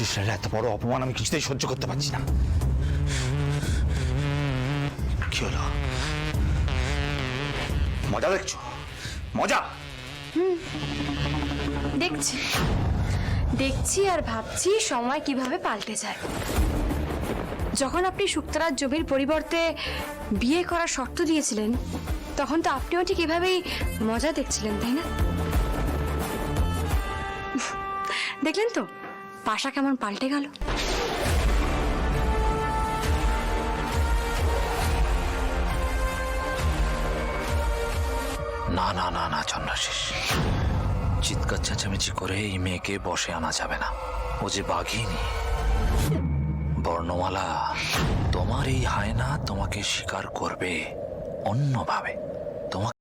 চন্দ্রাশিসের এত বড় অপমান আমি কিছুতেই সহ্য করতে পারছি না। কি হলো? মজা দেখছো? মজা দেখছি দেখছি আর ভাবছি সময় কিভাবে পাল্টে যায়। যখন আপনি শুক্তারার জমির পরিবর্তে বিয়ে করার শর্ত দিয়েছিলেন, তখন তো আপনিও ঠিক এভাবেই মজা দেখছিলেন, তাই না? দেখলেন তো পাশা কেমন পাল্টে গেল। না না না না চন্দ্রাশিস, চিৎকার চেঁচামেচি করে এই মেয়েকে বসে আনা যাবে না। ও যে বাঘিনী। বর্ণমালা, তোমার এই হায়না তোমাকে স্বীকার করবে অন্যভাবে। তোমাকে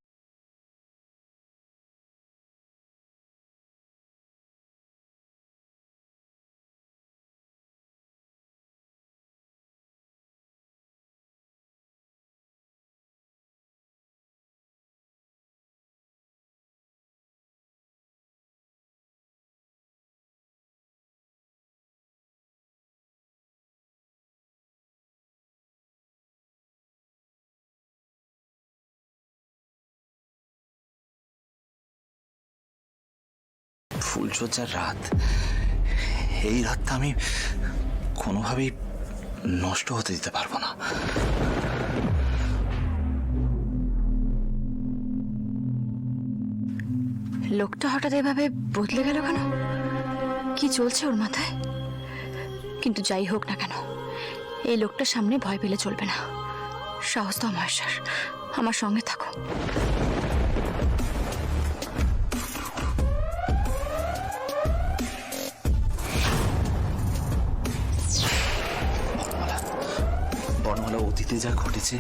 ফুলসজ্জার রাত, এই রাতটা আমি কোনোভাবেই নষ্ট হতে দিতে পারবো না। লোকটা হঠাৎ এভাবে বদলে গেল কেন? কি চলছে ওর মাথায়? কিন্তু যাই হোক না কেন, এই লোকটার সামনে ভয় পেলে চলবে না। সাহস তো আমার, স্যার আমার সঙ্গে থাকো। বর্ণমালা, অতীতে যা ঘটেছে,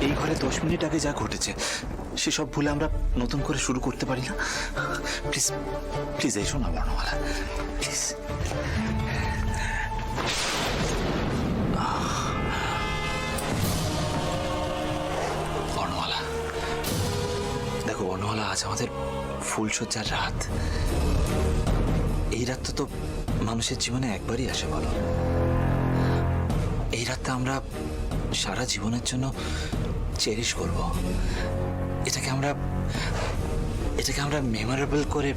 এই ঘরে 10 মিনিট আগে যা ঘটেছে, সেসব ভুলে আমরা নতুন করে শুরু করতে পারি না? প্লিজ প্লিজ এসো না বর্ণমালা, প্লিজ। বর্ণমালা দেখো, বর্ণমালা, আজ আমাদের ফুলসজ্জার রাত। এই রাতটা তো মানুষের জীবনে একবারই আসে, বলো। এই রাতটা আমরা সারা জীবনের জন্য চেরিশ করব। এটাকে আমরা মেমোরেবল করে